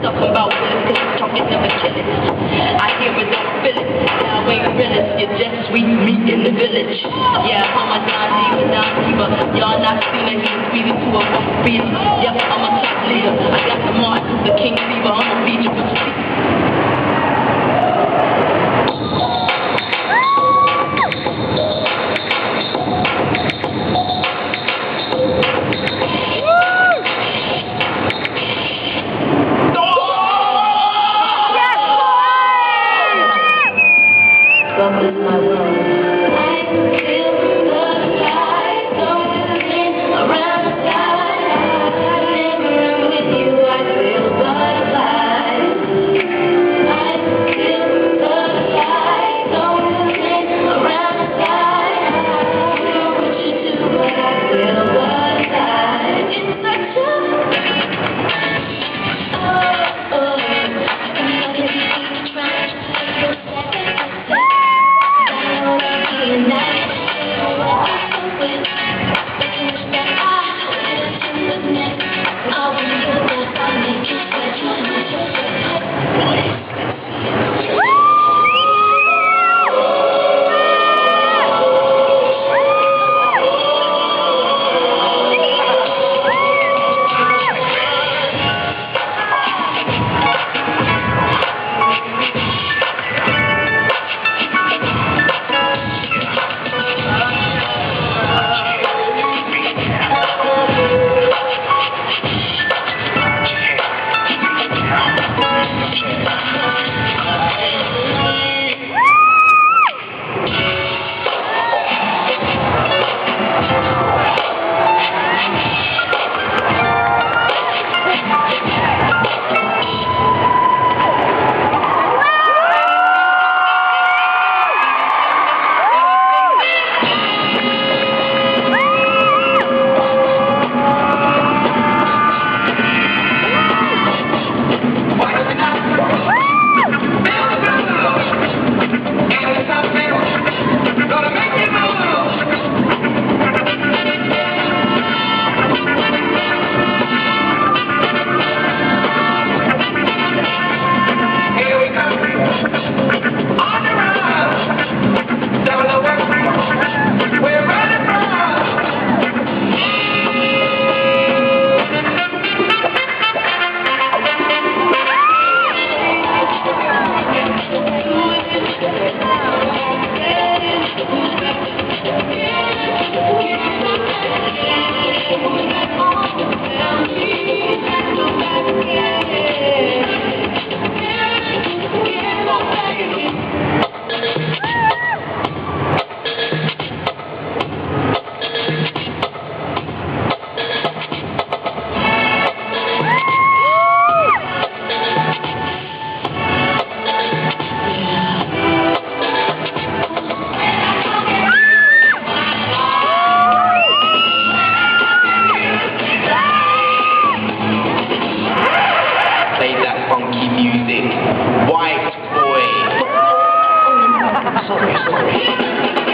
talking about Willis, cause you talking never kill it. I hear it, don't feel it. Now ain't realist, you're just sweet meat in the village. Yeah, I'm a Don Diva. Y'all not seen it, he's speeding to a book beater. Yep, I'm a top leader. I got the Martin Luther King fever. I'm a feature with the love is my world. I feel the light going around the sky. Whenever I'm with you, I feel butterflies. I feel the light going around the sky. I don't know what you do, but I feel butterflies. It's such a funky music. White boy. Sorry.